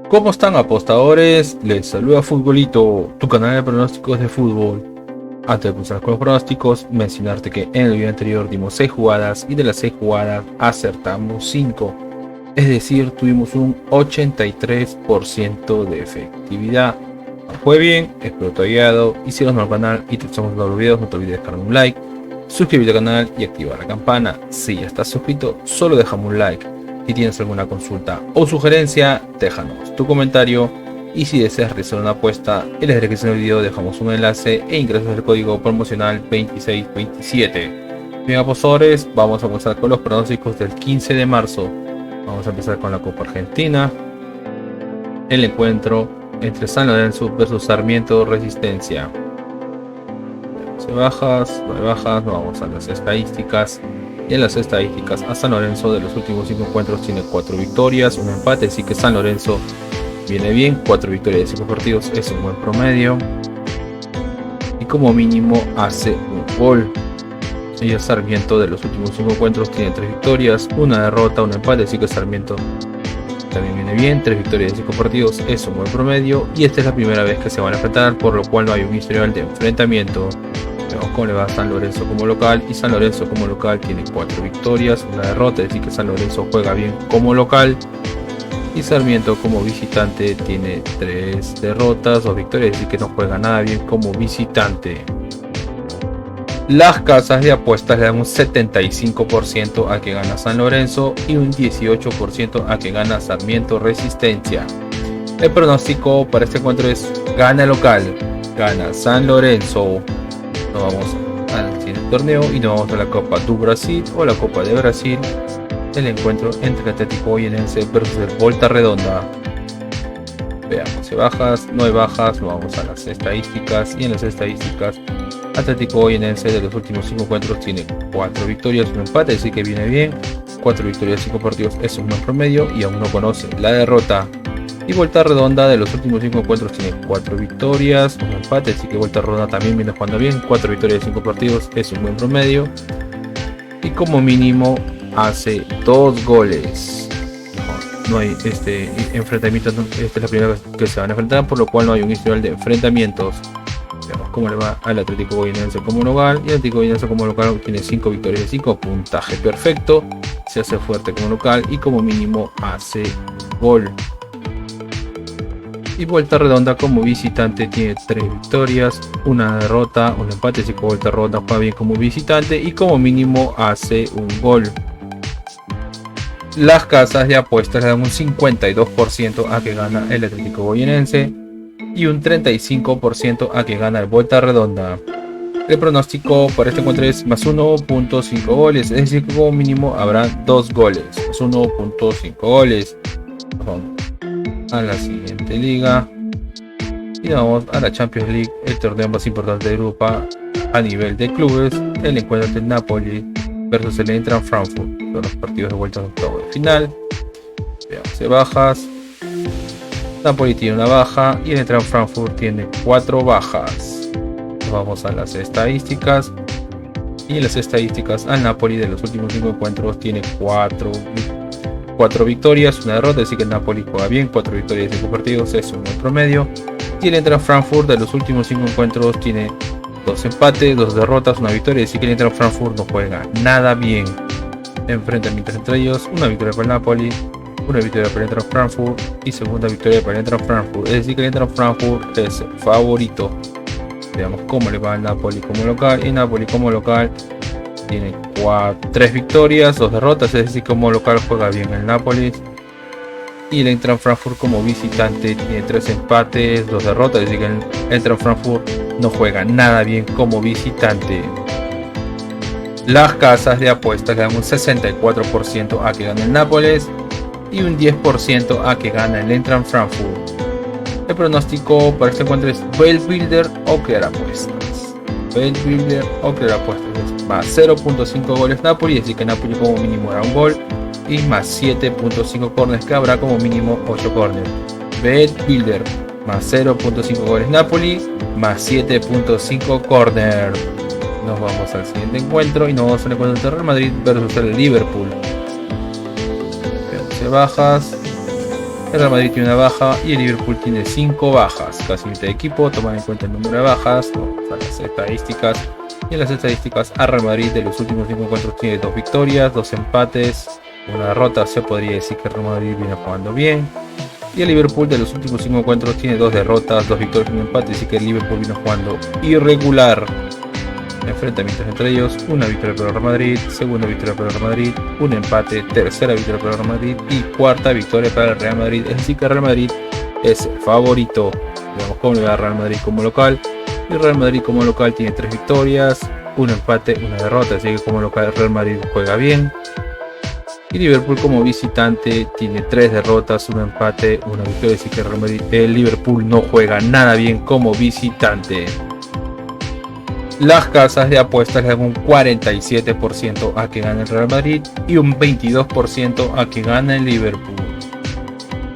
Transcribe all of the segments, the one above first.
¿Cómo están, apostadores? Les saluda Futbolito, tu canal de pronósticos de fútbol. Antes de comenzar con los pronósticos, mencionarte que en el video anterior dimos 6 jugadas y de las 6 jugadas acertamos 5. Es decir, tuvimos un 83% de efectividad. Fue bien, espero te haya ayudado. Y si eres nuevo al canal y te gustan los videos, no te olvides dejar un like, suscribirte al canal y activar la campana. Si ya estás suscrito, solo déjame un like. Si tienes alguna consulta o sugerencia, déjanos tu comentario. Y si deseas realizar una apuesta, en la descripción del video dejamos un enlace e ingresas el código promocional 2627. Bien, apostadores, vamos a comenzar con los pronósticos del 15 de marzo. Vamos a empezar con la Copa Argentina. El encuentro entre San Lorenzo versus Sarmiento Resistencia. Bajas, nos vamos a las estadísticas. Y en las estadísticas, a San Lorenzo de los últimos 5 encuentros tiene 4 victorias, un empate, así que San Lorenzo viene bien. 4 victorias de 5 partidos es un buen promedio. Y como mínimo hace un gol. Y el Sarmiento de los últimos 5 encuentros tiene 3 victorias, una derrota, un empate, así que Sarmiento también viene bien. 3 victorias de 5 partidos es un buen promedio. Y esta es la primera vez que se van a enfrentar, por lo cual no hay un historial de enfrentamiento. Vemos cómo le va a San Lorenzo como local, y San Lorenzo como local tiene 4 victorias, una derrota, es decir que San Lorenzo juega bien como local, y Sarmiento como visitante tiene 3 derrotas, 2 victorias, es decir que no juega nada bien como visitante. Las casas de apuestas le dan un 75% a que gana San Lorenzo y un 18% a que gana Sarmiento Resistencia. El pronóstico para este encuentro es gana local, gana San Lorenzo. Nos vamos al siguiente torneo y nos vamos a la Copa do Brasil o la Copa de Brasil. El encuentro entre el Atlético Goianiense versus el Volta Redonda. Veamos si bajas, no hay bajas, nos vamos a las estadísticas. Y en las estadísticas, Atlético Goianiense de los últimos 5 encuentros tiene 4 victorias, un empate, así que viene bien. 4 victorias, 5 partidos es un buen promedio y aún no conoce la derrota. Y Volta Redonda de los últimos 5 encuentros tiene 4 victorias, un empate, así que Volta Redonda también viene jugando bien. 4 victorias de 5 partidos es un buen promedio. Y como mínimo hace 2 goles. No hay enfrentamiento, esta es la primera vez que se van a enfrentar, por lo cual no hay un historial de enfrentamientos. Veamos cómo le va al Atlético Goianiense como local. Y el Atlético Goianiense como local tiene 5 victorias de 5, puntaje perfecto. Se hace fuerte como local y como mínimo hace gol. Y Volta Redonda como visitante tiene 3 victorias, una derrota, un empate, así que Volta Redonda juega bien como visitante y como mínimo hace un gol. Las casas de apuestas le dan un 52% a que gana el Atlético Goianiense y un 35% a que gana el Volta Redonda. El pronóstico para este encuentro es más 1.5 goles, es decir que como mínimo habrá 2 goles, más 1.5 goles. A la siguiente liga y vamos a la Champions League, el torneo más importante de Europa a nivel de clubes. El encuentro del Napoli versus el Eintracht Frankfurt, son los partidos de vuelta a octavo de final. Veamos de bajas. Napoli tiene una baja y el Eintracht Frankfurt tiene 4 bajas. Nos vamos a las estadísticas y en las estadísticas al Napoli de los últimos 5 encuentros tiene 4 victorias, una derrota, así que el Napoli juega bien. 4 victorias de 5 partidos es un buen promedio. Y el Eintracht Frankfurt de los últimos 5 encuentros tiene 2 empates, 2 derrotas, una victoria, así que el Eintracht Frankfurt no juega nada bien. Enfrentamientos entre ellos, una victoria para el Napoli, una victoria para el Eintracht Frankfurt y segunda victoria para el Eintracht Frankfurt, es decir que el Eintracht Frankfurt es el favorito. Veamos cómo le va al Napoli como local. Y Napoli como local tiene 3 victorias, 2 derrotas, es decir, como local juega bien el Napoli. Y el Eintracht Frankfurt como visitante tiene 3 empates, 2 derrotas, es decir, que el Eintracht Frankfurt no juega nada bien como visitante. Las casas de apuestas le dan un 64% a que gane el Nápoles y un 10% a que gane el Eintracht Frankfurt. El pronóstico para este encuentro es Builder o crear apuestas. Builder o crear apuestas más 0.5 goles Napoli, así que Napoli como mínimo hará un gol, y más 7.5 corners, que habrá como mínimo 8 corners. Builder más 0.5 goles Napoli, más 7.5 corner. Nos vamos al siguiente encuentro y nos vamos al encuentro de Real Madrid versus el Liverpool. 11 bajas. el Real Madrid tiene una baja y el Liverpool tiene 5 bajas. Casi mitad de equipo, tomar en cuenta el número de bajas, a las estadísticas. Y en las estadísticas, al Real Madrid de los últimos 5 encuentros tiene 2 victorias, 2 empates, una derrota. Se podría decir que el Real Madrid viene jugando bien. Y el Liverpool de los últimos 5 encuentros tiene 2 derrotas, 2 victorias y un empate, así que el Liverpool viene jugando irregular. Enfrentamientos entre ellos: una victoria para el Real Madrid, segunda victoria para el Real Madrid, un empate, tercera victoria para el Real Madrid y cuarta victoria para el Real Madrid. Es decir que el Real Madrid es el favorito. Veamos cómo le va a Real Madrid como local. Y el Real Madrid como local tiene 3 victorias, un empate, una derrota, así que como local el Real Madrid juega bien. Y Liverpool como visitante tiene 3 derrotas, un empate, una victoria, así que el Liverpool no juega nada bien como visitante. Las casas de apuestas le dan un 47% a que gane el Real Madrid y un 22% a que gane el Liverpool.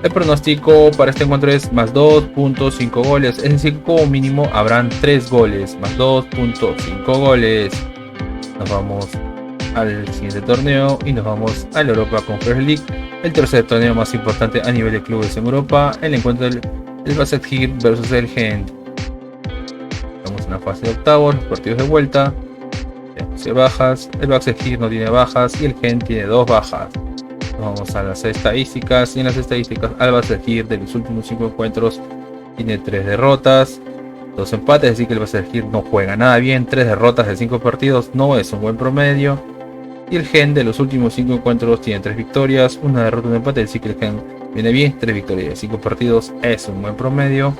El pronóstico para este encuentro es más 2.5 goles, es decir, como mínimo habrán 3 goles, más 2.5 goles. Nos vamos al siguiente torneo y nos vamos a la Europa Conference League, el tercer torneo más importante a nivel de clubes en Europa. El encuentro del Başakşehir versus el Gent. Estamos en la fase de octavos, los partidos de vuelta. Tenemos bajas, el Başakşehir no tiene bajas y el Gent tiene 2 bajas. Nos vamos a las estadísticas y en las estadísticas al Başakşehir de los últimos 5 encuentros tiene 3 derrotas, 2 empates, así que el Başakşehir no juega nada bien. 3 derrotas de 5 partidos no es un buen promedio. Y el Gent de los últimos 5 encuentros tiene 3 victorias, una derrota y un empate, así que el Gent viene bien. 3 victorias de 5 partidos es un buen promedio.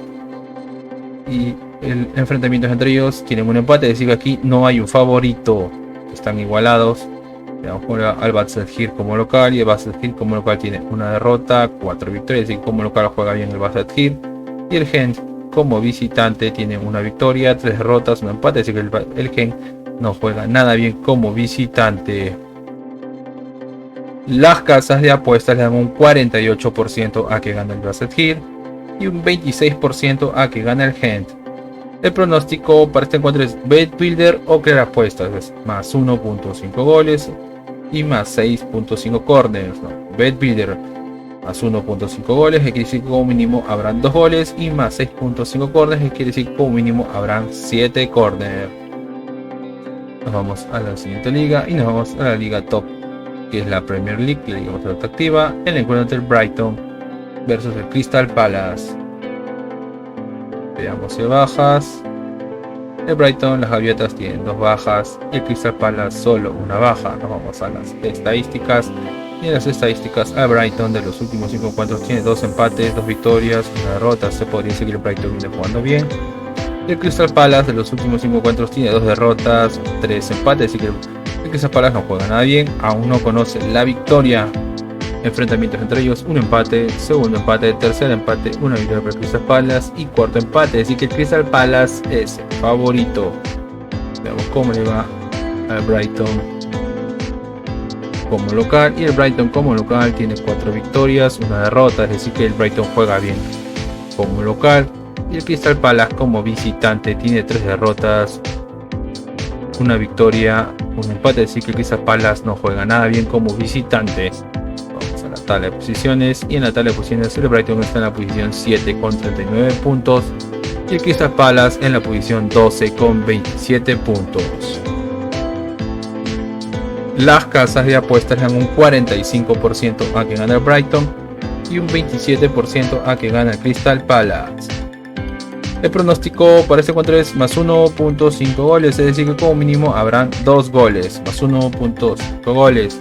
Y el enfrentamiento entre ellos tienen un empate, es decir que aquí no hay un favorito, están igualados. Vamos al Başakşehir como local y el Başakşehir como local tiene una derrota, 4 victorias, así que como local juega bien el Başakşehir. Y el Gent como visitante tiene una victoria, 3 derrotas, un empate, así que el Gent no juega nada bien como visitante. Las casas de apuestas le dan un 48% a que gane el Başakşehir y un 26% a que gane el Gent. El pronóstico para este encuentro es Bet Builder o crear apuestas, es más 1.5 goles y más 6.5 corners. Bet Builder más 1.5 goles, que quiere decir que como mínimo habrán 2 goles, y más 6.5 corners, que quiere decir que como mínimo habrán 7 corners. Nos vamos a la siguiente liga y nos vamos a la liga top, que es la Premier League, la liga más atractiva. El encuentro entre el Brighton versus el Crystal Palace. Veamos si bajas. El Brighton, las gaviotas tienen 2 bajas y el Crystal Palace solo una baja. Nos vamos a las estadísticas y en las estadísticas al Brighton de los últimos 5 encuentros tiene 2 empates, 2 victorias, una derrota. Se podría decir que el Brighton viene jugando bien. El Crystal Palace de los últimos 5 encuentros tiene 2 derrotas, 3 empates, así que el Crystal Palace no juega nada bien, aún no conoce la victoria. Enfrentamientos entre ellos: un empate, segundo empate, tercer empate, una victoria para el Crystal Palace y cuarto empate, así que el Crystal Palace es el favorito. Veamos cómo le va al Brighton como local, y el Brighton como local tiene 4 victorias, una derrota, es decir que el Brighton juega bien como local. Y el Crystal Palace como visitante tiene 3 derrotas, una victoria, un empate, así que el Crystal Palace no juega nada bien como visitante. Vamos a la tabla de posiciones y en la tabla de posiciones el Brighton está en la posición 7 con 39 puntos y el Crystal Palace en la posición 12 con 27 puntos. Las casas de apuestas le dan un 45% a que gana el Brighton y un 27% a que gana el Crystal Palace. El pronóstico para este encuentro es más 1.5 goles, es decir que como mínimo habrán 2 goles, más 1.5 goles.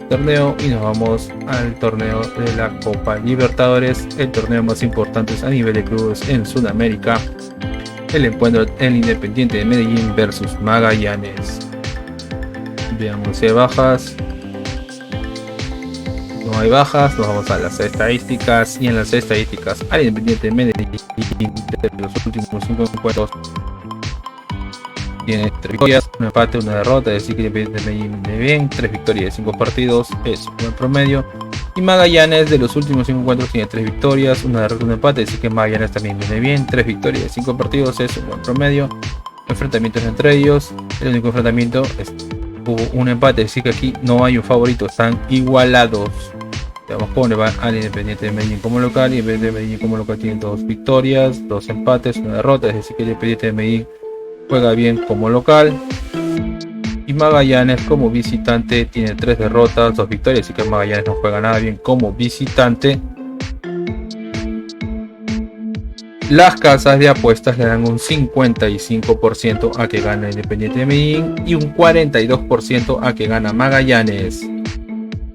Torneo y nos vamos al torneo de la Copa Libertadores, el torneo más importante a nivel de clubes en Sudamérica. El encuentro el Independiente de Medellín versus Magallanes. Veamos si hay bajas. No hay bajas, nos vamos a las estadísticas y en las estadísticas al Independiente de Medellín de los últimos 5 encuentros tiene 3 victorias, un empate, una derrota, es decir que Independiente de Medellín viene bien. 3 victorias de 5 partidos es un buen promedio. Y Magallanes de los últimos 5 encuentros tiene 3 victorias, una derrota, un empate, es decir que Magallanes también viene bien. 3 victorias de 5 partidos es un buen promedio. Enfrentamientos entre ellos, el único enfrentamiento hubo un empate, es decir que aquí no hay un favorito, están igualados. Veamos cómo le va al Independiente de Medellín como local. Independiente de Medellín como local tiene 2 victorias, 2 empates, 1 derrota. Es decir que el Independiente de Medellín juega bien como local. Y Magallanes como visitante tiene 3 derrotas, 2 victorias. Así que Magallanes no juega nada bien como visitante. Las casas de apuestas le dan un 55% a que gana Independiente de Medellín y un 42% a que gana Magallanes.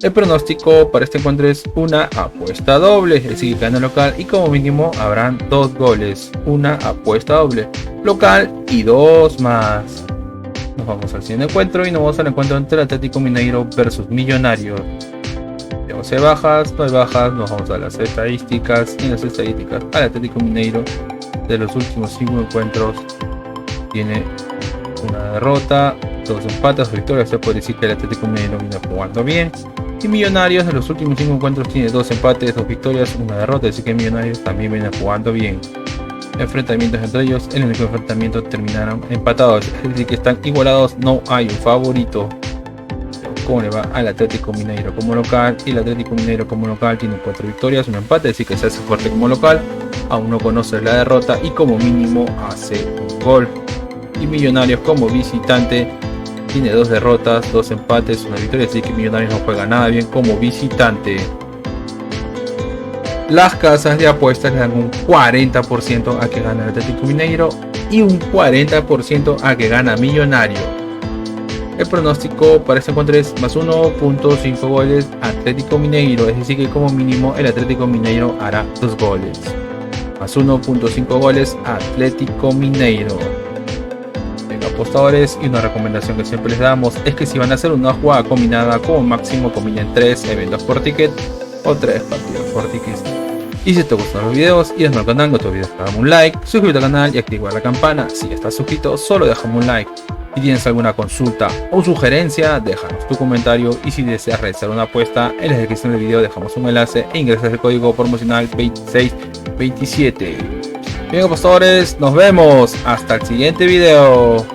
El pronóstico para este encuentro es una apuesta doble, es decir, gana local y como mínimo habrán 2 goles. Una apuesta doble, local y 2 más. Nos vamos al siguiente encuentro y nos vamos al encuentro entre el Atlético Mineiro versus Millonarios. Si hay bajas, no hay bajas, nos vamos a las estadísticas. Y en las estadísticas, al Atlético Mineiro de los últimos 5 encuentros tiene una derrota, 2 empates, 2 victorias. Se puede decir que el Atlético Mineiro viene jugando bien. Y Millonarios de los últimos 5 encuentros tiene 2 empates, 2 victorias, 1 derrota. Así que Millonarios también viene jugando bien. Enfrentamientos entre ellos, en el único enfrentamiento terminaron empatados, es decir que están igualados, no hay un favorito. Cómo le va al Atlético Mineiro como local, y el Atlético Mineiro como local tiene 4 victorias, un empate, es decir que se hace fuerte como local, aún no conoce la derrota y como mínimo hace un gol. Y Millonarios como visitante tiene 2 derrotas, 2 empates, 1 victoria, así que Millonarios no juega nada bien como visitante. Las casas de apuestas le dan un 40% a que gana el Atlético Mineiro y un 40% a que gana Millonario. El pronóstico para este encuentro es más 1.5 goles Atlético Mineiro, es decir que como mínimo el Atlético Mineiro hará 2 goles. Más 1.5 goles Atlético Mineiro. Venga, apostadores, y una recomendación que siempre les damos es que si van a hacer una jugada combinada, como máximo combinen 3 eventos por ticket o 3 partidos por ticket. Y si te gustan los videos y no al canal, no te olvides de darme un like, suscríbete al canal y activar la campana. Si ya estás suscrito, solo déjame un like. Si tienes alguna consulta o sugerencia, déjanos tu comentario, y si deseas realizar una apuesta, en la descripción del video dejamos un enlace e ingresas el código promocional 2627. Bien, apostadores, nos vemos hasta el siguiente video.